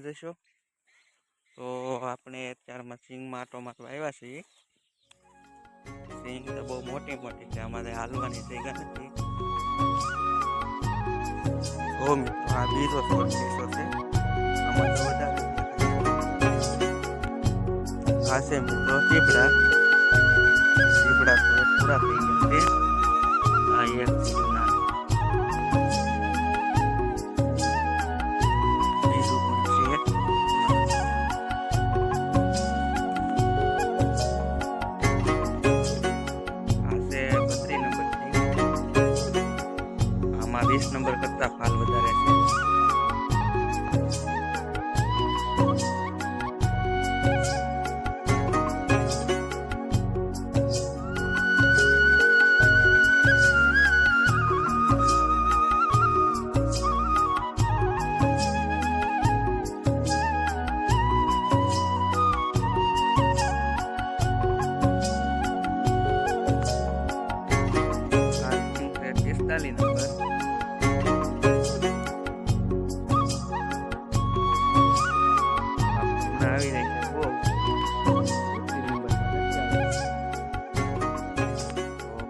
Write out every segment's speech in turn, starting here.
જશો। તો આપણે અત્યારમાં સિંગમાં આટો મારવા આવ્યા છીએ। સિંગ તો બહુ મોટી મોટી છે, અમારે હાલવાની જગ્યા નથી। તો મિત્રો આ બીજો શોર્ટ પીસો છે, આમાં તો વધારે આ છે મિત્રો ચીબડા તો પૂરા થઈ ગયા છે। આ એક ના બીજું પણ છે। આ છે 32 નંબર સિંગ, આમાં 20 નંબર કરતા ફાલ વધારે છે। આવી રહી છે બહુ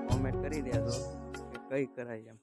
કોમેન્ટ કરી દેજો કે કઈ કરાય એમ।